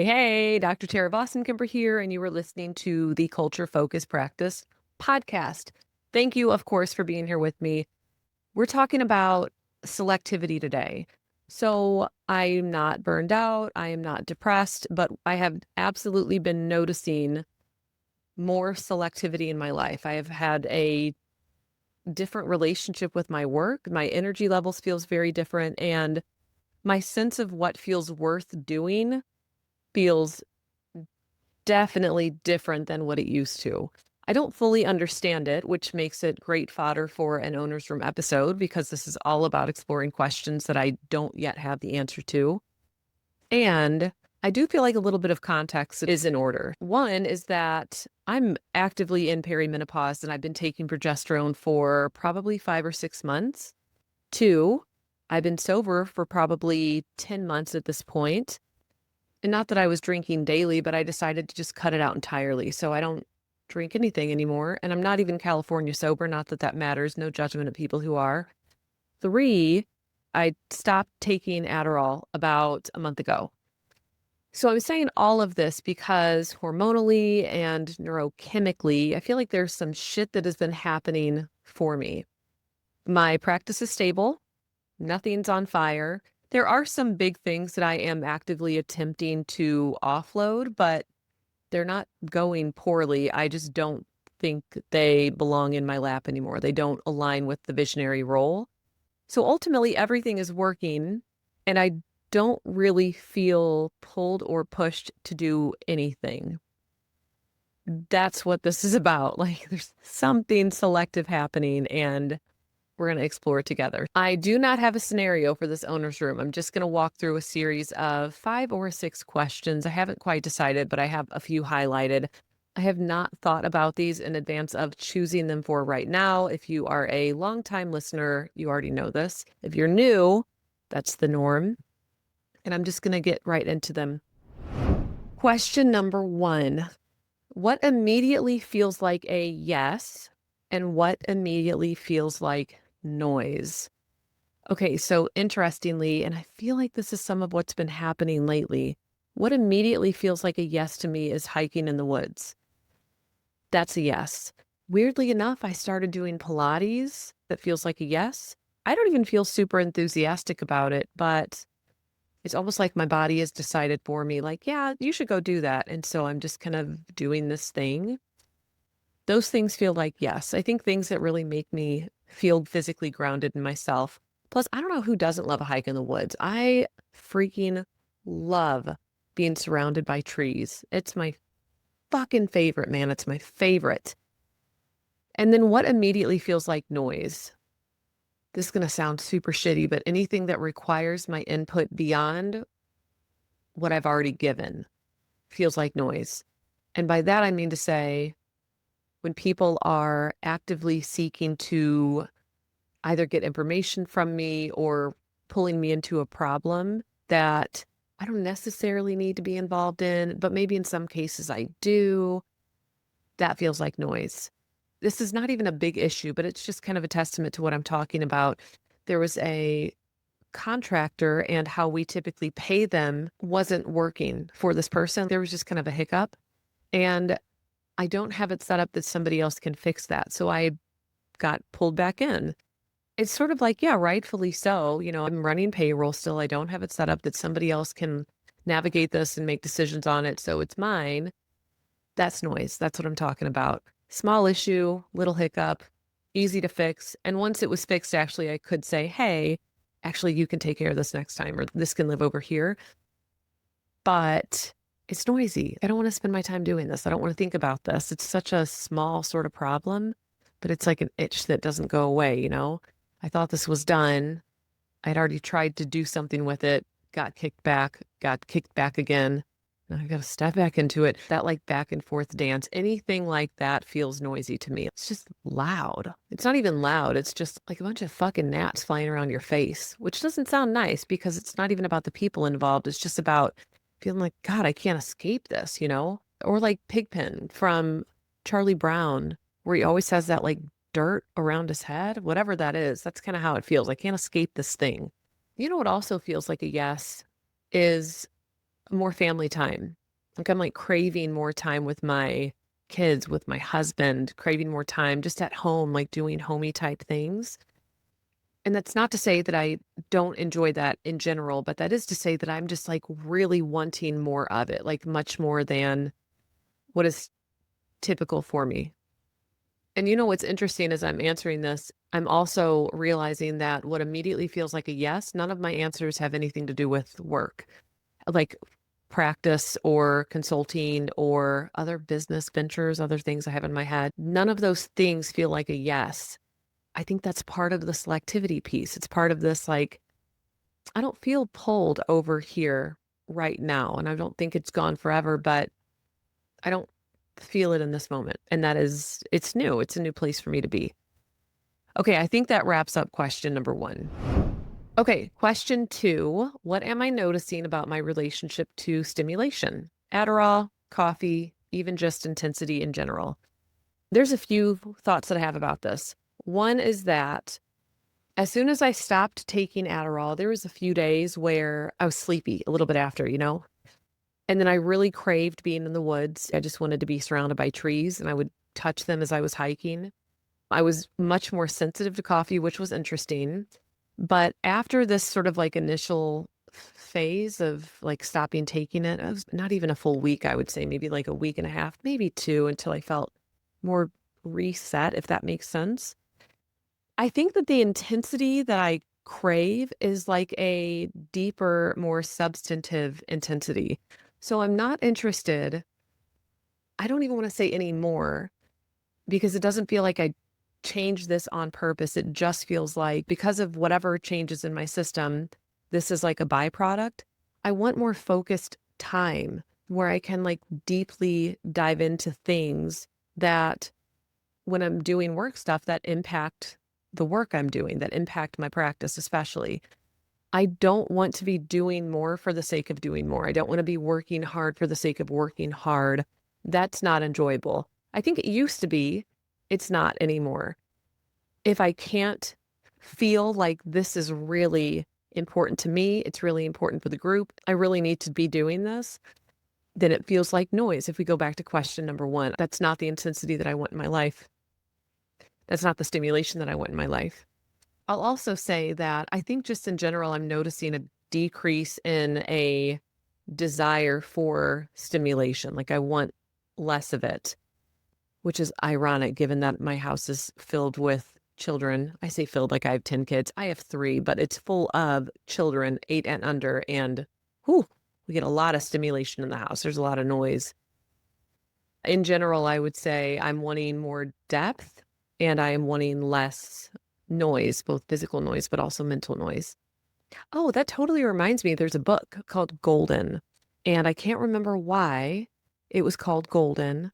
Hey, Dr. Tara Vossenkemper here, and you were listening to the Culture Focus Practice podcast. Thank you, of course, for being here with me. We're talking about selectivity today. So I'm not burned out, I am not depressed, but I have absolutely been noticing more selectivity in my life. I have had a different relationship with my work. My energy levels feels very different, and my sense of what feels worth doing feels definitely different than what it used to. I don't fully understand it, which makes it great fodder for an owner's room episode because this is all about exploring questions that I don't yet have the answer to. And I do feel like a little bit of context is in order. One is that I'm actively in perimenopause and I've been taking progesterone for probably 5 or 6 months. Two, I've been sober for probably 10 months at this point. And not that I was drinking daily, but I decided to just cut it out entirely. So I don't drink anything anymore. And I'm not even California sober. Not that that matters. No judgment of people who are. Three, I stopped taking Adderall about a month ago. So I'm saying all of this because hormonally and neurochemically, I feel like there's some shit that has been happening for me. My practice is stable. Nothing's on fire. There are some big things that I am actively attempting to offload, but they're not going poorly. I just don't think they belong in my lap anymore. They don't align with the visionary role. So ultimately, everything is working, and I don't really feel pulled or pushed to do anything. That's what this is about. Like, there's something selective happening, and we're going to explore it together. I do not have a scenario for this owner's room. I'm just going to walk through a series of 5 or 6 questions. I haven't quite decided, but I have a few highlighted. I have not thought about these in advance of choosing them for right now. If you are a longtime listener, you already know this. If you're new, that's the norm. And I'm just going to get right into them. Question number 1. What immediately feels like a yes, and what immediately feels like noise? Okay, so interestingly, and I feel like this is some of what's been happening lately, what immediately feels like a yes to me is hiking in the woods. That's a yes. Weirdly enough, I started doing Pilates. That feels like a yes. I don't even feel super enthusiastic about it, but it's almost like my body has decided for me, like, yeah, you should go do that. And so I'm just kind of doing this thing. Those things feel like yes. I think things that really make me feel physically grounded in myself. Plus, I don't know who doesn't love a hike in the woods. I freaking love being surrounded by trees. It's my fucking favorite, man. It's my favorite. And then what immediately feels like noise? This is going to sound super shitty, but anything that requires my input beyond what I've already given feels like noise. And by that, I mean to say, when people are actively seeking to either get information from me or pulling me into a problem that I don't necessarily need to be involved in, but maybe in some cases I do, that feels like noise. This is not even a big issue, but it's just kind of a testament to what I'm talking about. There was a contractor, and how we typically pay them wasn't working for this person. There was just kind of a hiccup, and I don't have it set up that somebody else can fix that. So I got pulled back in. It's sort of like, yeah, rightfully so. I'm running payroll still. I don't have it set up that somebody else can navigate this and make decisions on it. So it's mine. That's noise. That's what I'm talking about. Small issue, little hiccup, easy to fix. And once it was fixed, actually, I could say, hey, actually, you can take care of this next time, or this can live over here. But it's noisy. I don't want to spend my time doing this. I don't want to think about this. It's such a small sort of problem, but it's like an itch that doesn't go away. I thought this was done. I'd already tried to do something with it, got kicked back again. Now I got to step back into it. That like back and forth dance, anything like that feels noisy to me. It's just loud. It's not even loud. It's just like a bunch of fucking gnats flying around your face, which doesn't sound nice because it's not even about the people involved. It's just about feeling like, God, I can't escape this. Or like Pigpen from Charlie Brown, where he always has that like dirt around his head, whatever that is. That's kind of how it feels. I can't escape this thing. You know what also feels like a yes is more family time. Like I'm like craving more time with my kids, with my husband, craving more time just at home, like doing homey type things. And that's not to say that I don't enjoy that in general, but that is to say that I'm just like really wanting more of it, like much more than what is typical for me. And you know what's interesting as I'm answering this, I'm also realizing that what immediately feels like a yes, none of my answers have anything to do with work, like practice or consulting or other business ventures, other things I have in my head. None of those things feel like a yes. I think that's part of the selectivity piece. It's part of this, like, I don't feel pulled over here right now. And I don't think it's gone forever, but I don't feel it in this moment. And that is, it's new. It's a new place for me to be. Okay, I think that wraps up question number one. Okay, question two. What am I noticing about my relationship to stimulation? Adderall, coffee, even just intensity in general. There's a few thoughts that I have about this. One is that as soon as I stopped taking Adderall, there was a few days where I was sleepy a little bit after, and then I really craved being in the woods. I just wanted to be surrounded by trees and I would touch them as I was hiking. I was much more sensitive to coffee, which was interesting. But after this sort of like initial phase of like stopping taking it, it was not even a full week, I would say, maybe like a week and a half, maybe two, until I felt more reset, if that makes sense. I think that the intensity that I crave is like a deeper, more substantive intensity. So I'm not interested. I don't even want to say anymore because it doesn't feel like I changed this on purpose. It just feels like because of whatever changes in my system, this is like a byproduct. I want more focused time where I can like deeply dive into things that when I'm doing work stuff that impact the work I'm doing, that impact my practice, especially. I don't want to be doing more for the sake of doing more. I don't want to be working hard for the sake of working hard. That's not enjoyable. I think it used to be. It's not anymore. If I can't feel like this is really important to me, it's really important for the group, I really need to be doing this, then it feels like noise. If we go back to question number one, that's not the intensity that I want in my life. That's not the stimulation that I want in my life. I'll also say that I think just in general, I'm noticing a decrease in a desire for stimulation. Like I want less of it, which is ironic given that my house is filled with children. I say filled like I have 10 kids. I have three, but it's full of children, 8 and under. And whew, we get a lot of stimulation in the house. There's a lot of noise. In general, I would say I'm wanting more depth and I am wanting less noise, both physical noise, but also mental noise. Oh, that totally reminds me. There's a book called Golden, and I can't remember why it was called Golden,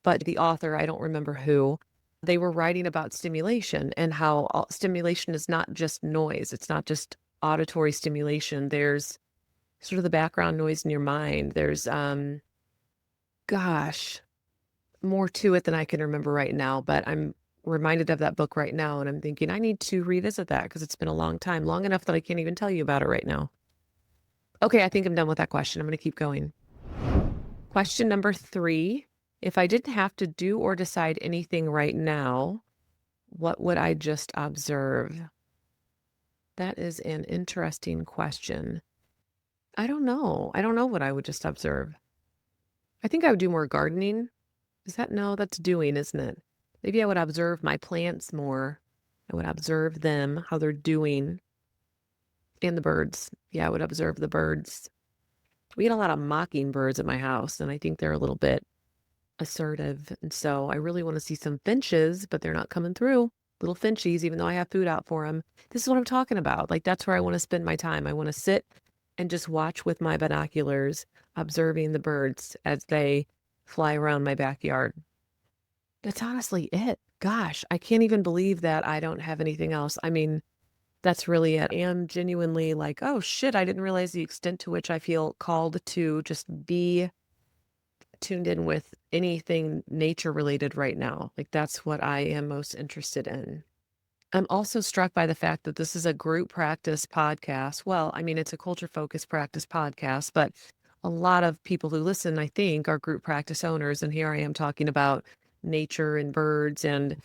but the author, I don't remember who, they were writing about stimulation and how stimulation is not just noise. It's not just auditory stimulation. There's sort of the background noise in your mind. There's, gosh, more to it than I can remember right now, but I'm reminded of that book right now. And I'm thinking I need to revisit that because it's been a long time, long enough that I can't even tell you about it right now. Okay, I think I'm done with that question. I'm going to keep going. Question number three. If I didn't have to do or decide anything right now, what would I just observe? That is an interesting question. I don't know. I don't know what I would just observe. I think I would do more gardening. Is that no? That's doing, isn't it? Maybe I would observe my plants more. I would observe them, how they're doing, and the birds. Yeah, I would observe the birds. We get a lot of mockingbirds at my house, and I think they're a little bit assertive. And so I really want to see some finches, but they're not coming through. Little finchies, even though I have food out for them. This is what I'm talking about. Like, that's where I want to spend my time. I want to sit and just watch with my binoculars, observing the birds as they fly around my backyard. That's honestly it. Gosh, I can't even believe that I don't have anything else. I mean, that's really it. I am genuinely like, oh shit, I didn't realize the extent to which I feel called to just be tuned in with anything nature related right now. Like that's what I am most interested in. I'm also struck by the fact that this is a group practice podcast. Well, I mean, it's a culture focused practice podcast, but a lot of people who listen, I think, are group practice owners. And here I am talking about nature and birds. And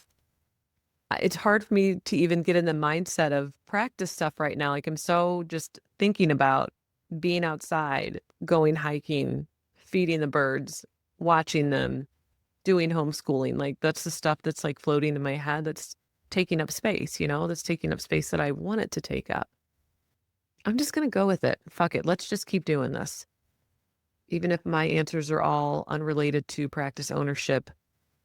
it's hard for me to even get in the mindset of practice stuff right now. Like I'm so just thinking about being outside, going hiking, feeding the birds, watching them, doing homeschooling. Like that's the stuff that's like floating in my head that's taking up space, that's taking up space that I want it to take up. I'm just going to go with it. Fuck it. Let's just keep doing this. Even if my answers are all unrelated to practice ownership,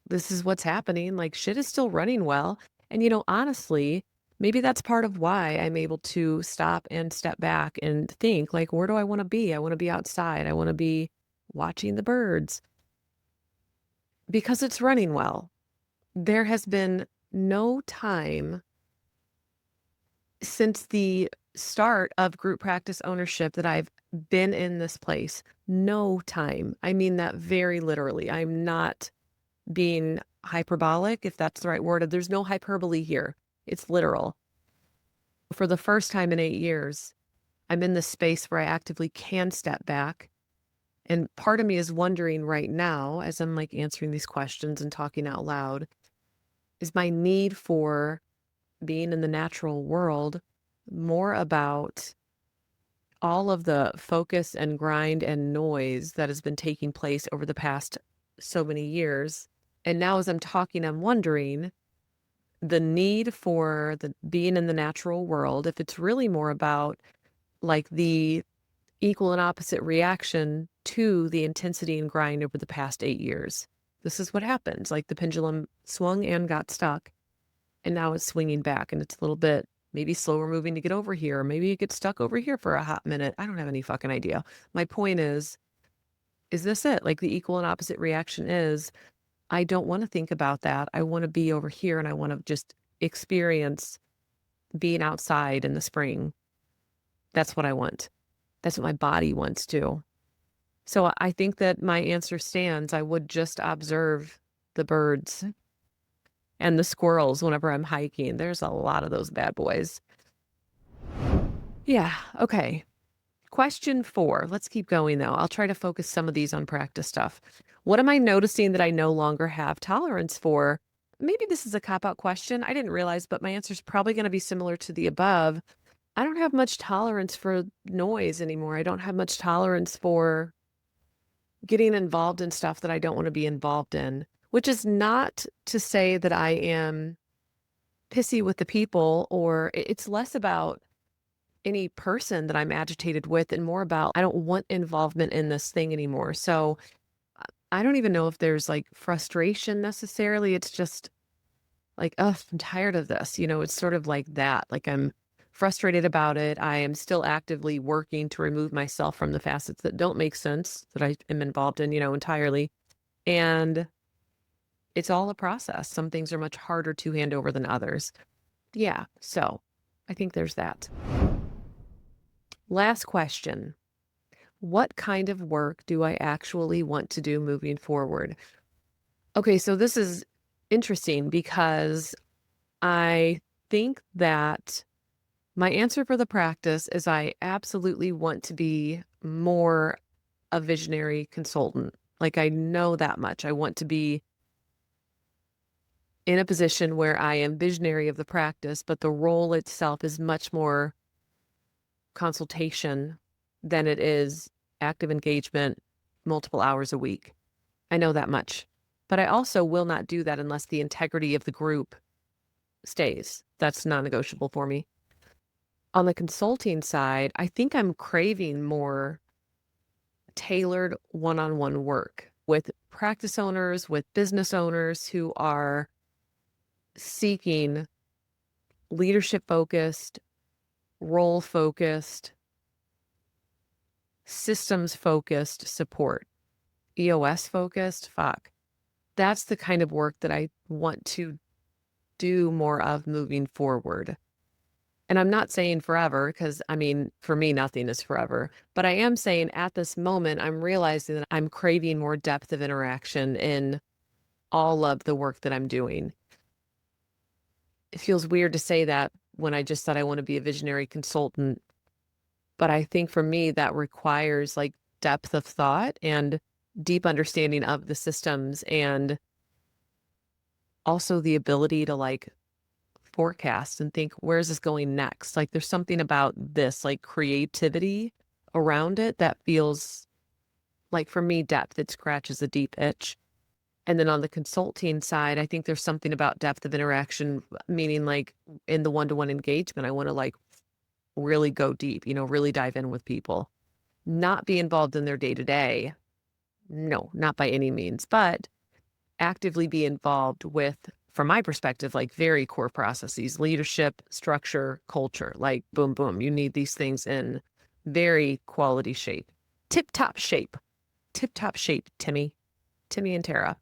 this is what's happening. Like shit is still running well. And, honestly, maybe that's part of why I'm able to stop and step back and think, like, where do I want to be? I want to be outside. I want to be watching the birds because it's running well. There has been no time since the start of group practice ownership that I've been in this place. No time. I mean that very literally. I'm not being hyperbolic, if that's the right word. There's no hyperbole here. It's literal. For the first time in 8 years, I'm in this space where I actively can step back. And part of me is wondering right now, as I'm like answering these questions and talking out loud, is my need for being in the natural world more about all of the focus and grind and noise that has been taking place over the past so many years. And now as I'm talking, I'm wondering the need for the being in the natural world, if it's really more about like the equal and opposite reaction to the intensity and grind over the past 8 years. This is what happens. Like the pendulum swung and got stuck, and now it's swinging back, and it's a little bit maybe slower moving to get over here, or maybe it gets stuck over here for a hot minute. I don't have any fucking idea. My point is this it? Like the equal and opposite reaction is, I don't want to think about that. I want to be over here and I want to just experience being outside in the spring. That's what I want. That's what my body wants to. So I think that my answer stands. I would just observe the birds and the squirrels whenever I'm hiking. There's a lot of those bad boys. Yeah. Okay. Question 4. Let's keep going though. I'll try to focus some of these on practice stuff. What am I noticing that I no longer have tolerance for? Maybe this is a cop-out question. I didn't realize, but my answer is probably going to be similar to the above. I don't have much tolerance for noise anymore. I don't have much tolerance for getting involved in stuff that I don't want to be involved in, which is not to say that I am pissy with the people, or it's less about any person that I'm agitated with and more about I don't want involvement in this thing anymore. So I don't even know if there's like frustration necessarily. It's just like, oh, I'm tired of this. It's sort of like that. Like I'm frustrated about it. I am still actively working to remove myself from the facets that don't make sense that I am involved in, entirely. And it's all a process. Some things are much harder to hand over than others. Yeah. So I think there's that. Last question. What kind of work do I actually want to do moving forward? Okay, so this is interesting because I think that my answer for the practice is I absolutely want to be more a visionary consultant. Like I know that much. I want to be in a position where I am visionary of the practice, but the role itself is much more consultation than it is active engagement multiple hours a week. I know that much. But I also will not do that unless the integrity of the group stays. That's non-negotiable for me. On the consulting side, I think I'm craving more tailored one-on-one work with practice owners, with business owners who are seeking leadership-focused, role-focused, systems-focused support. EOS-focused, fuck. That's the kind of work that I want to do more of moving forward. And I'm not saying forever, because for me, nothing is forever. But I am saying at this moment, I'm realizing that I'm craving more depth of interaction in all of the work that I'm doing. It feels weird to say that when I just said I want to be a visionary consultant. But I think for me, that requires like depth of thought and deep understanding of the systems, and also the ability to like forecast and think, where's this going next? Like there's something about this like creativity around it that feels like, for me, depth. It scratches a deep itch. And then on the consulting side, I think there's something about depth of interaction, meaning like in the one-to-one engagement, I want to like really go deep, really dive in with people, not be involved in their day to day. No, not by any means, but actively be involved with, from my perspective, like very core processes, leadership, structure, culture, like boom, boom. You need these things in very quality shape, tip top shape, Timmy, and Tara.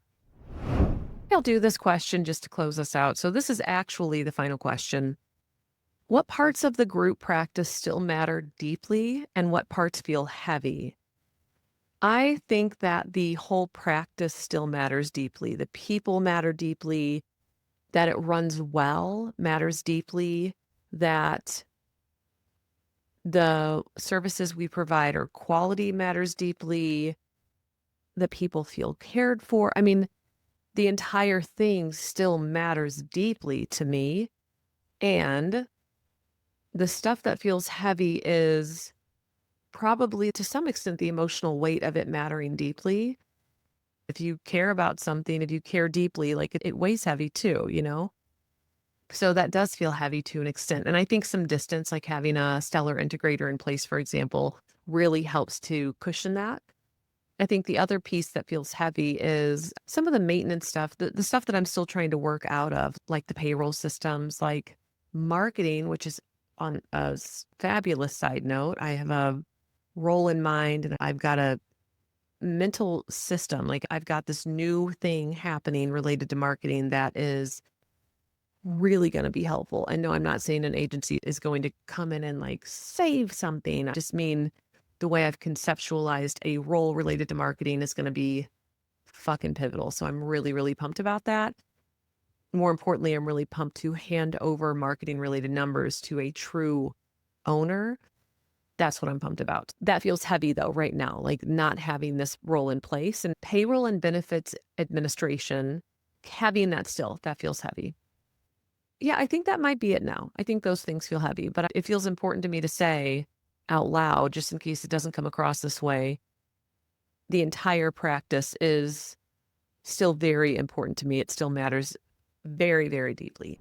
I'll do this question just to close us out. So this is actually the final question. What parts of the group practice still matter deeply and what parts feel heavy? I think that the whole practice still matters deeply. The people matter deeply, that it runs well matters deeply, that the services we provide are quality matters deeply, that people feel cared for. I mean, the entire thing still matters deeply to me. And the stuff that feels heavy is probably to some extent the emotional weight of it mattering deeply. If you care about something, if you care deeply, like it weighs heavy too. So that does feel heavy to an extent. And I think some distance, like having a stellar integrator in place, for example, really helps to cushion that. I think the other piece that feels heavy is some of the maintenance stuff, the stuff that I'm still trying to work out of, like the payroll systems, like marketing, which is on a fabulous side note. I have a role in mind and I've got a mental system. Like I've got this new thing happening related to marketing that is really going to be helpful. And no, I'm not saying an agency is going to come in and like save something. I just mean the way I've conceptualized a role related to marketing is going to be fucking pivotal. So I'm really, really pumped about that. More importantly, I'm really pumped to hand over marketing related numbers to a true owner. That's what I'm pumped about. That feels heavy though, right now, like not having this role in place, and payroll and benefits administration, having that still, that feels heavy. Yeah, I think that might be it now. I think those things feel heavy, but it feels important to me to say out loud, just in case it doesn't come across this way. The entire practice is still very important to me. It still matters very, very deeply.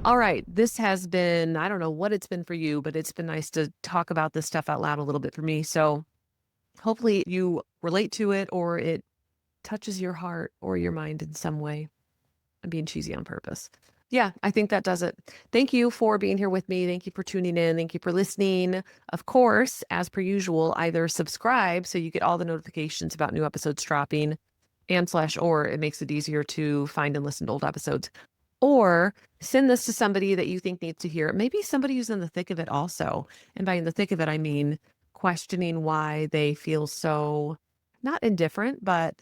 All right. This has been, I don't know what it's been for you, but it's been nice to talk about this stuff out loud a little bit for me. So hopefully you relate to it or it touches your heart or your mind in some way. I'm being cheesy on purpose. Yeah, I think that does it. Thank you for being here with me. Thank you for tuning in. Thank you for listening. Of course, as per usual, either subscribe so you get all the notifications about new episodes dropping or it makes it easier to find and listen to old episodes. Or send this to somebody that you think needs to hear it. Maybe somebody who's in the thick of it also. And by in the thick of it, I mean questioning why they feel so not indifferent, but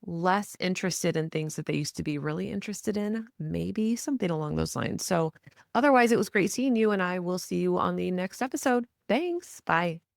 less interested in things that they used to be really interested in, maybe something along those lines. So otherwise, it was great seeing you, and I will see you on the next episode. Thanks. Bye.